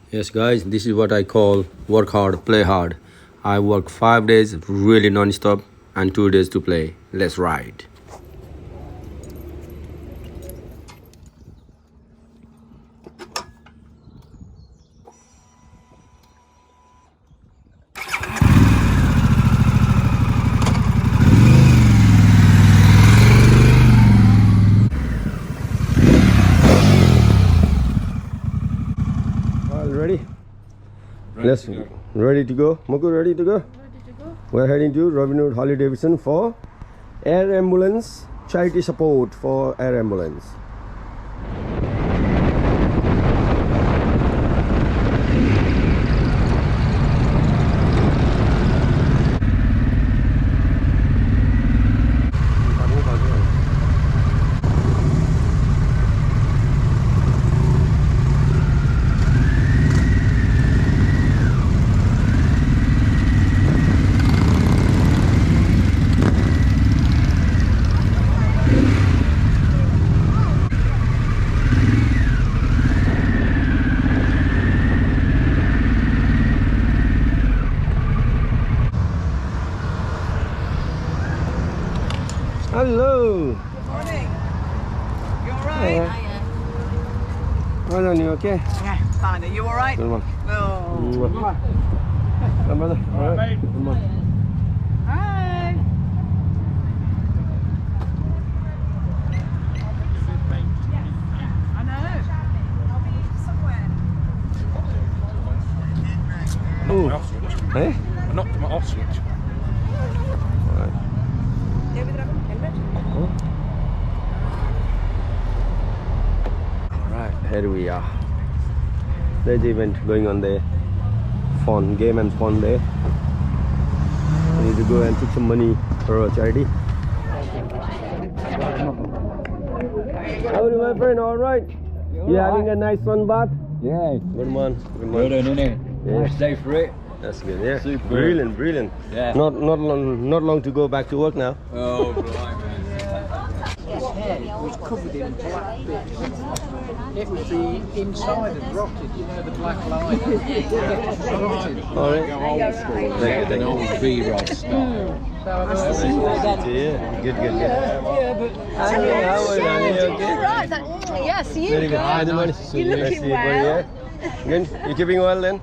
Yes guys, this is what I call work hard, play hard. I work 5 days really non-stop and 2 days to play. Let's ride. Ready? Ready to go. Moku, ready to go? Ready to go. We're heading to Robinhood Harley Davidson for air ambulance, charity support for air ambulance. Hello. Good morning. You alright? Well done, you okay? Yeah, fine. Are you alright? Good one. No. Come brother. Alright. Come on. Hi. I know. I'll be somewhere. Oh. Eh? I knocked my off switch. Alright, here we are. There's the event going on there. Fun, game and fun there. We need to go and take some money for a charity. How are you, my friend? Alright? You having a nice sun bath? Yeah. Good man. Good Well man. done, innit? Yeah. Nice day for it. That's good, yeah. Super. Brilliant. Yeah. Not long to go back to work now. Oh, blimey. His head was covered in black bits. It was the inside had rotted, you know, the black line. It was rotted. Alright. Thank An you. old V-Rod style. Yeah, good. Yeah, but How are you? Okay? Alright. Yes, you Very good. Hi, go. everyone. You're Nice looking to meet you, well. yeah? Good? You keeping well then?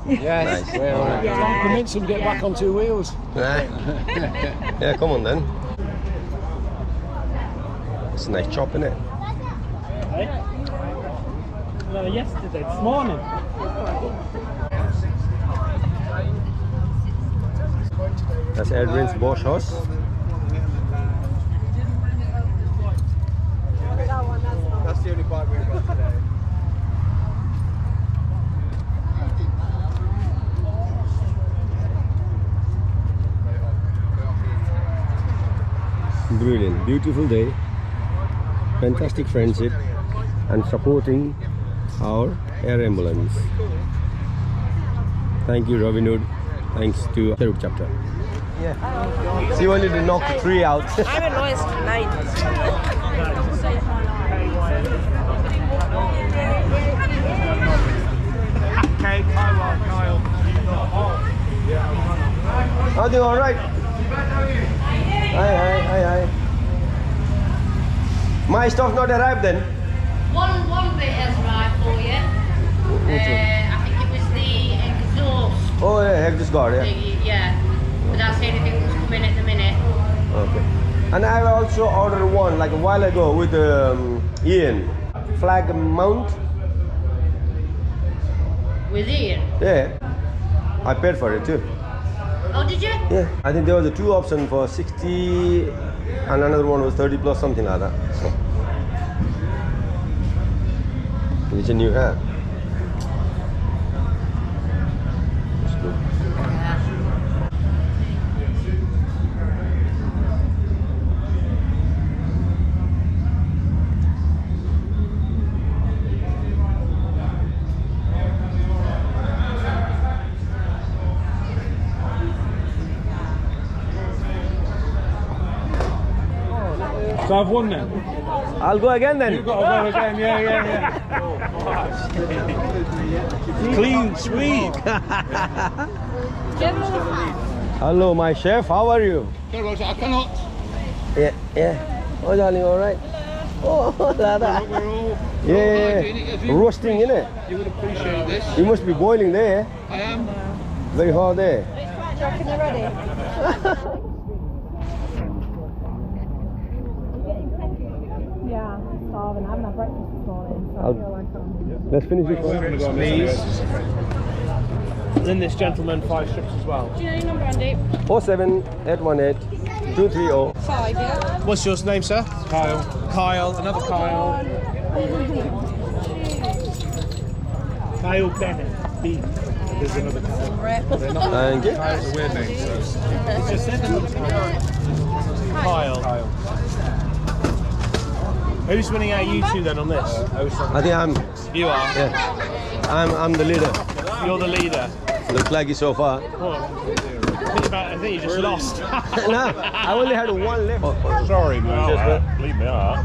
yes, Nice. well, Alright. try and convince him to get back on two wheels. Yeah, come on then. It's a nice chop, isn't it? Yesterday, this morning. That's Adrian's Bosch house. That's the only bike we've got today. Brilliant, beautiful day. Fantastic friendship and supporting our air ambulance. Thank you, Robinhood. Thanks to Sherwood Chapter. Yeah. So you wanted to knock 3 out. I'm at lowest 9. Okay, Kyle. How do you all right? Hi. My stuff not arrived then? One bit has arrived for you. I think it was the exhaust. Oh yeah, I just got it. Yeah. But that's the only thing that's coming at the minute. Okay. And I also ordered one like a while ago with Ian. Flag mount. With Ian. Yeah. I paid for it too. Oh, did you? Yeah. I think there was a 2 option for 60 and another one was 30 plus something like that. So. Which one you have? That's good. So I've won then. I'll go again then. You've got to go again. Yeah. Clean sweep. Hello, my chef. How are you? Good, Roger. I cannot. Yeah. Oh, darling, all right. Oh, Lada. We're all Yeah. you Roasting, innit? You would appreciate this. You must be boiling there. I am. Very hard there. Do you reckon they're ready? Yeah, I'm starving. I haven't had breakfast this morning, so I feel like Let's finish this one. Then this gentleman 5 strips as well. Do you know your number, Andy? 07818 230. 5, yeah? What's your name, sir? Kyle. Kyle, another Kyle. Kyle Bennett. B. There's another Kyle. Thank you. It's a weird name, so. It's just Kyle. Who's winning out of you two then on this? I think I'm. You are. Yeah. I'm the leader. You're the leader. Looks like it so far. I think you just lost. No, I only had one left. Sorry, man. Leave me out.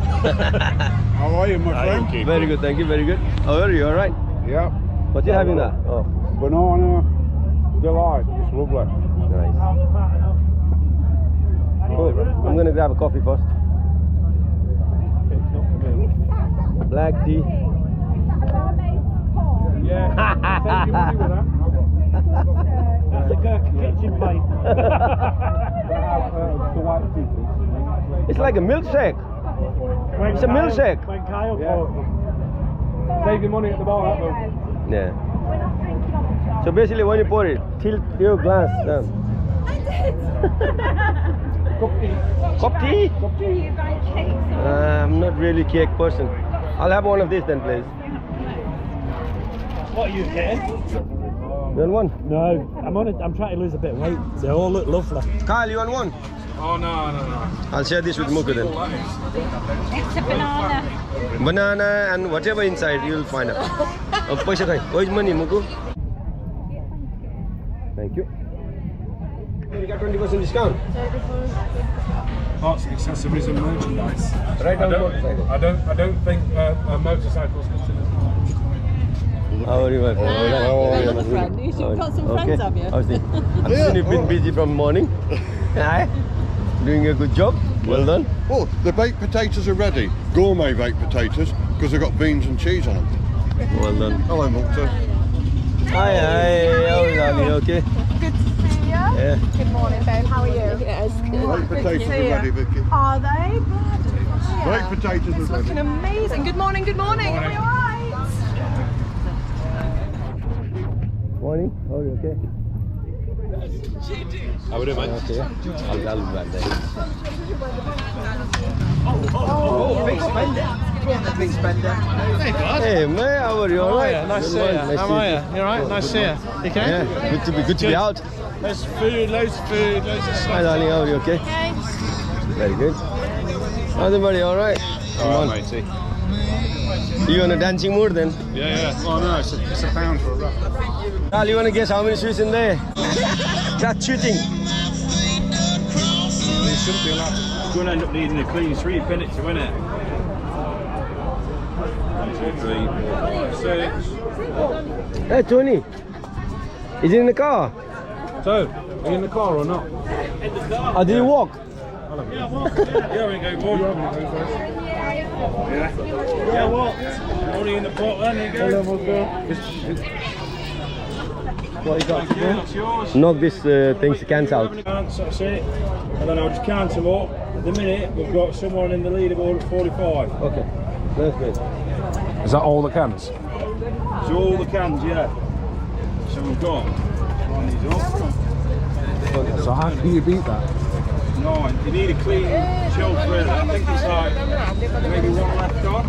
How are you, my friend? Very good, thank you. Very good. How are you? All right. Yeah. What you having now? Oh, Banana delight. It's lovely. nice. Cool. I'm gonna grab a coffee first. Black tea. Yeah. Save your money with that. That's a good kitchen plate. It's like a milkshake. It's a milkshake. When Kyle calls them. Save your money at the bar, Yeah. So basically, when you pour it, tilt your glass down. Cup tea? I'm not really cake person. I'll have one of these then, please. What are you getting? You want one? No, I'm trying to lose a bit of weight. They all look lovely. Kyle, you want one? Oh, no. I'll share this with Muku then. It's a banana. Banana and whatever inside, you'll find out. Where's money, Muku? Thank you. You got 20% discount. Parts and accessories and merchandise. Right down motorcycle. I don't think motorcycles considered. How are you, my friend? Another friend. You've got some friends, have you? I've seen you've been busy from morning. Aye. Doing a good job. Well done. Oh, the baked potatoes are ready. Gourmet baked potatoes, because they've got beans and cheese on them. Well done. Hello, Malta. Hi. How are you, darling? Okay? Good to see you. Yeah. Good morning, babe. How are you? Yes, Baked potatoes are ready, Vicky. Are they? Baked potatoes It's are ready. looking amazing. Good morning, good morning. Are you alright? Morning. How are you? Okay? How we doing, mate? Okay. I'll be back there. Big spender. Go on then, big spender. Hey, man. How are you? All right? Nice to see you. How are you? You alright? Nice to see you. You okay? Yeah. Good to be out. There's food, loads of stuff. Hi, darling. How are you? Okay? Very good. How's everybody? All right? Come on. matey. You in a dancing mood then? Yeah. Oh, no, it's a pound for a wrap. Carl, you want to guess how many sweets in there? That's cheating. You shouldn't be allowed to. You're going to end up needing a clean sweep, innit, to win it? 1, 2, 3, 4, 5, 6. Hey, Tony. Is he in the car? So, are you in the car or not? Or did he walk? Yeah, we go walk. Yeah, what? Only in the pot, then you go. What you got? That's yours. Knock this thing's cans out. That's it. And then I'll just count them up. At the minute, we've got someone in the leaderboard at 45. Okay. That's good. Is that all the cans? So all the cans, yeah. So we've got one these up. So how can you beat that? 9. You need a clean shelf really. I think it's like maybe one left on.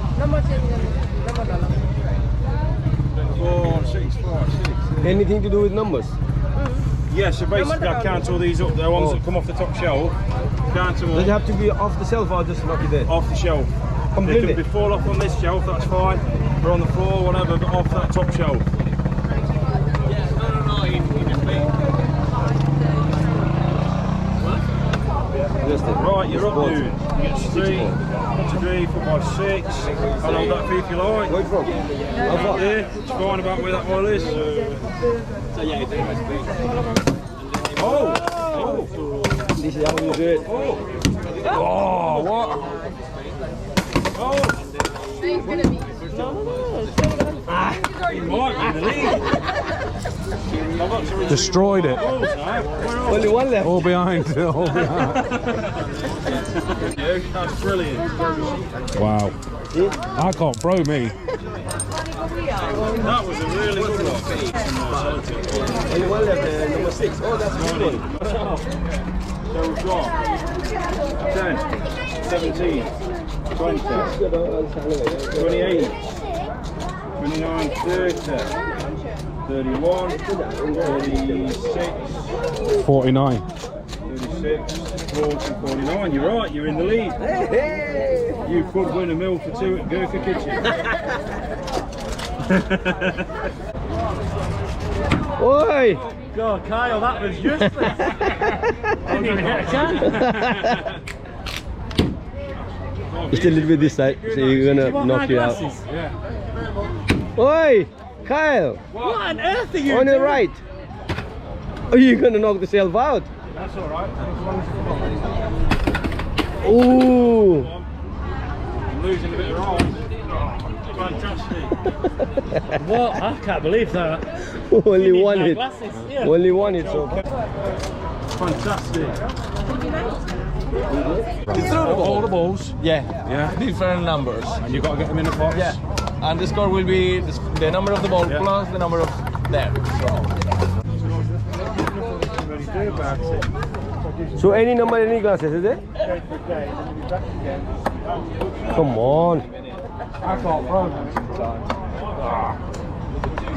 4, 6, 5, 6. Anything to do with numbers? Yeah, so basically I count all these up, the ones that come off the top shelf. Count them all. Does it have to be off the shelf or just knock it there? Off the shelf. Completely? They can be fall off on this shelf, that's fine. Or on the floor, whatever, but off that top shelf. Right, you're up, dude. Get straight, 3, 4, 5, 6. I'll hold that for you if you like. Where from? How far? Yeah, it's fine about where that oil is. Oh! This is how you do it. Oh, what? Oh! He might be in the lead. I've got to Destroyed it. Only one left. All behind. All behind. That's brilliant. Wow. I can't throw me. That was a really good one. Only one left, number 6. Oh, that's a good one. So we've got 10, 17, 20, 28, 29, 30, 31, 36, 49. 36, 40, 49. You're right, you're in the lead. You could win a meal for 2 at Gurkha Kitchen. Oi! God, Kyle, that was useless. Didn't even hit a can. Just a little bit this side, so you're gonna knock you out. Yeah. Oi! Kyle! What on earth are you On doing? the right! Are you gonna knock yourself out? That's alright. Ooh! I'm losing a bit of roll. Fantastic. What? I can't believe that. Only need one my hit. glasses, yeah. Only one hit so far. Fantastic. All the balls. Yeah, Yeah. different numbers. And you've got to get them in a box. Yeah, and the score will be the number of the ball Yeah. plus the number of there. So any number, any glasses, is it? Come on. I can't throw them sometimes.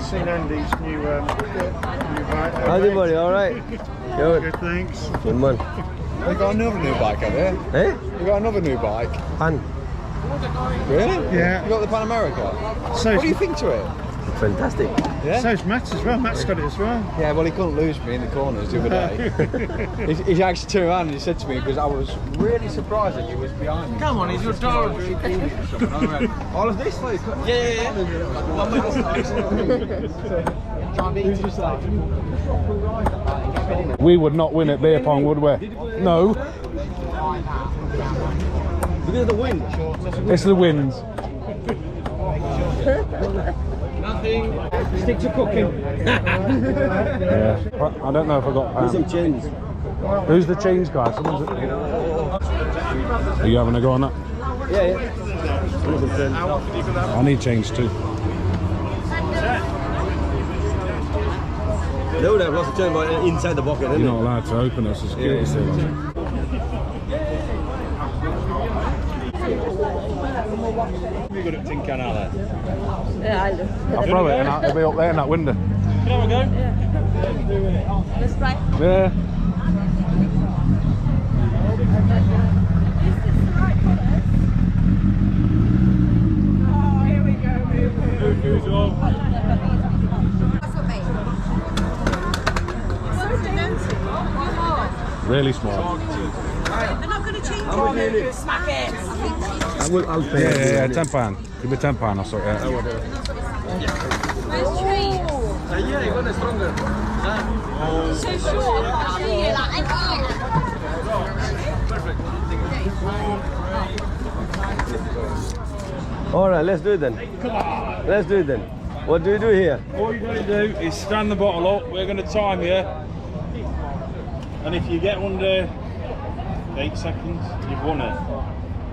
Seen Andy's new bike. How's it, buddy? All right. Good. Good, thanks. Good man. They got another new bike, have they? Eh? They got another new bike. Fun. Really? Yeah. You got the Pan America. So What do you think to it? Fantastic. Yeah. So's Matt's as well. Matt's got it as well. Yeah, well, he couldn't lose me in the corners the other day. he actually turned around and he said to me, because I was really surprised that you was behind me. Come on, it's your dog. All of this? Yeah. We would not win at beer pong, would we? No. Look at the wind. It's the winds. Stick to cooking. Yeah. Well, I don't know if I got. Some change. Who's the change guy? Someone's. Are you having a go on that? Yeah. I need change too. They would have lost a turn, but inside the pocket, You're isn't not it? allowed to open it, so security seal on it. You're good at tin can, are they? Yeah, I do. I'll throw it and it'll be up there in that window. Can I have a go? Let's try. Yeah. Oh, here we go. Who's on? Really smart. They're not going to change it. Smack it. I'll pay. Yeah, £10. Give me £10, I'll sort it out. Where's trees? Yeah, you got it stronger. So short. I can't see you. All right, let's do it then. Come on. Let's do it then. What do we do here? All you're going to do is stand the bottle up. We're going to time you. And if you get under 8 seconds, you've won it.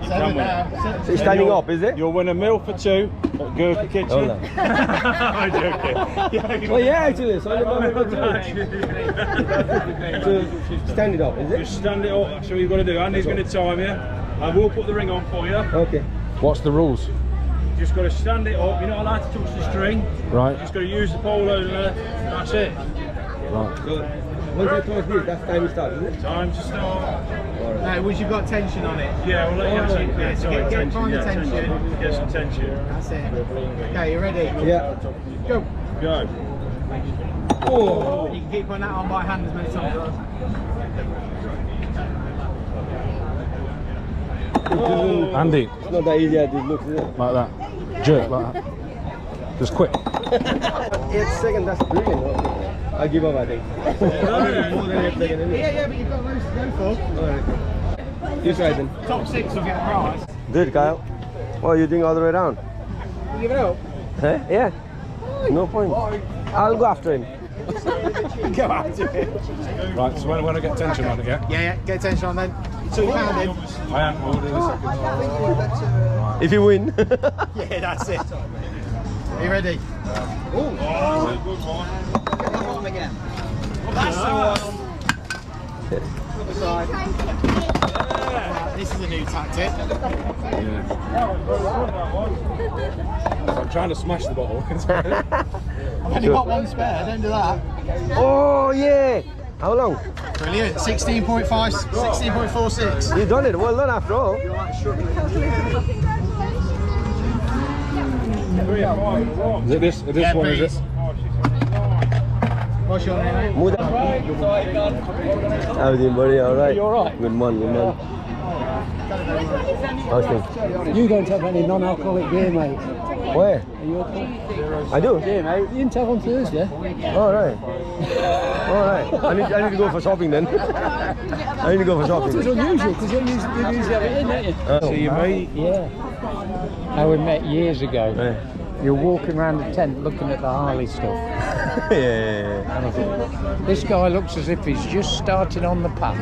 You can win it. So it's standing up, is it? You'll win a meal for 2 at Gurkha Kitchen. Hold on. I'm joking. Oh yeah, actually, it's only about to stand it up, is it? Just stand it up. That's what you've got to do. Andy's going to time you. And we'll put the ring on for you. Okay. What's the rules? Just got to stand it up. You're not allowed to touch the string. Right. Just got to use the pole over there. That's it. Right. So once you close this, that's time it starts, isn't it? Time to start. Once you've got tension on it. Yeah, we'll let you actually get Find the tension. Get some tension. That's it. Okay, you ready? Yeah. Go. Go. Oh. You can keep putting that on by hand as many times. Andy, It's not that easy as it looks, is it? like that. Jerk, like that. Just quick. 8 seconds, that's brilliant. Okay. I give up, I think. More than 8 seconds. Anyway. Yeah, but you've got loads to go for. Alright. You try then. Top 6 will get a prize. Good, Kyle. Oh, you think all the way around? You give it up? Huh? Yeah. No point. I'll go after him. Go after it. Right, so when I get tension on it, yeah? Yeah, get attention on then. So you found him. I am. We'll do the second. If you win. Yeah, that's it. Are you ready? Good one. Get that one again. That's the one. Other side. This is a new tactic. I'm trying to smash the bottle. I've only got one spare, don't do that. Oh, yeah. How long? Brilliant. 16.5, 16.46. You done it. Well done after all. Is it this? This one, is it? What's your name? Move that. How you doing, buddy? All right. You all right? Good man, good man. How's things? You don't have any non-alcoholic beer, mate. Where? Are you okay? I do. Yeah, mate. You didn't have on Thursday. All right. All right. I need to go for shopping then. I need to go for shopping. It's unusual because you usually have it in, don't you? See you, mate. Yeah. How we met years ago. Yeah. You're walking around the tent looking at the Harley stuff. Yeah. And I thought, this guy looks as if he's just starting on the path.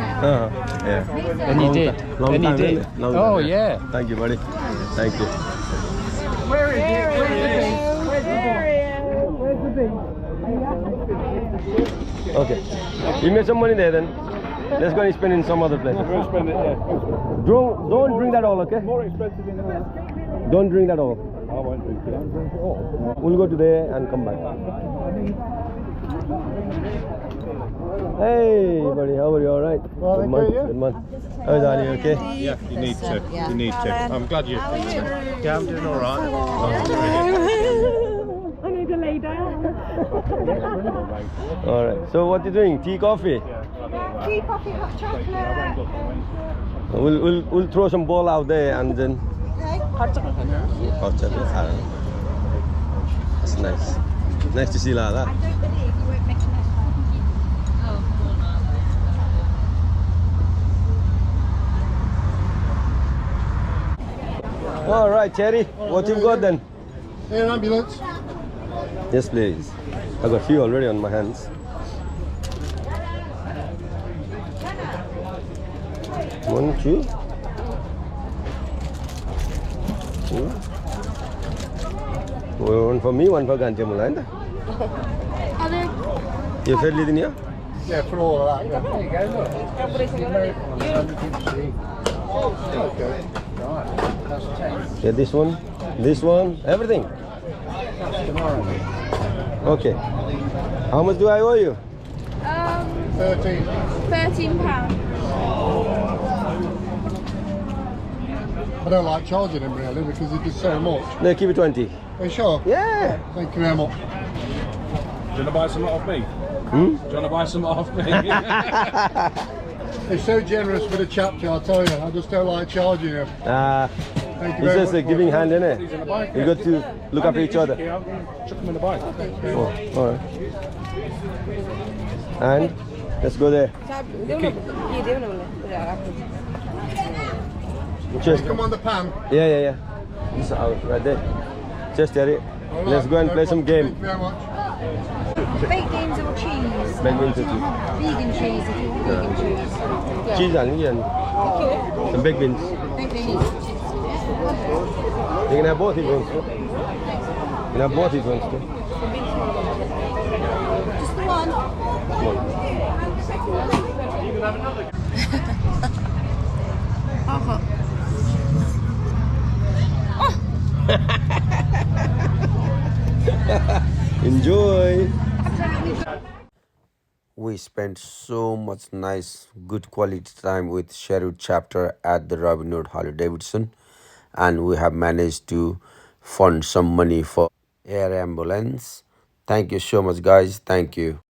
Yeah. And he did. Long And he time, did. really. Long Oh, time, yeah. Thank you, buddy. Thank you. Where is it? Okay. You made some money there then. Let's go and spend in some other place. We'll spend it, yeah. Don't drink that all, okay? More expensive in there. Don't drink that all. I won't drink it. I won't drink it all. We'll go to there and come back. Hey, buddy, how are you? All right? Well, good man. thank you. Good man. How's that? You okay? Yeah, you need to. You need to. I'm glad you. Yeah, I'm doing all right. I need to lay down. All right. So what you doing? Tea, coffee? Tea, coffee, hot chocolate. We'll throw some ball out there and then. Hot chocolate. Hot chocolate. I don't know. That's nice. Nice to see like that. I don't believe you weren't making that. All right, Terry. What you got then? Hey, an ambulance. Yes, please. I got a few already on my hands. One, two. One for me, one for Ganjamulanda. You fed it in here? Yeah, for all of that. Yeah, this one, everything. Okay. How much do I owe you? 13. £13. I don't like charging him really because he does so much. No, keep it 20. Are you sure? Yeah. Thank you very much. Do you want to buy some off me? Hmm? Do you want to buy some off me? He's so generous with the chapter, I'll tell you. I just don't like charging him. Thank you It's very just a much. giving hand, He's innit? in the bike. You got to look after each other. Yeah, I'm going to chuck him in the bike. Oh, all right. And let's go there. Cheers. Come on the pan. Yeah. This out right there. Cheers, Terry. Let's go and play some game. Thank you very much. Baked beans or cheese? Baked beans or cheese? Vegan cheese if you want vegan cheese. Yeah. Cheese and some baked beans. Baked beans. You can have both if you want to. You can have both if you want to. Just the one. Enjoy. We spent so much nice, good quality time with Sherwood Chapter at the Robinhood Harley Davidson, and we have managed to fund some money for air ambulance. Thank you so much, guys. Thank you.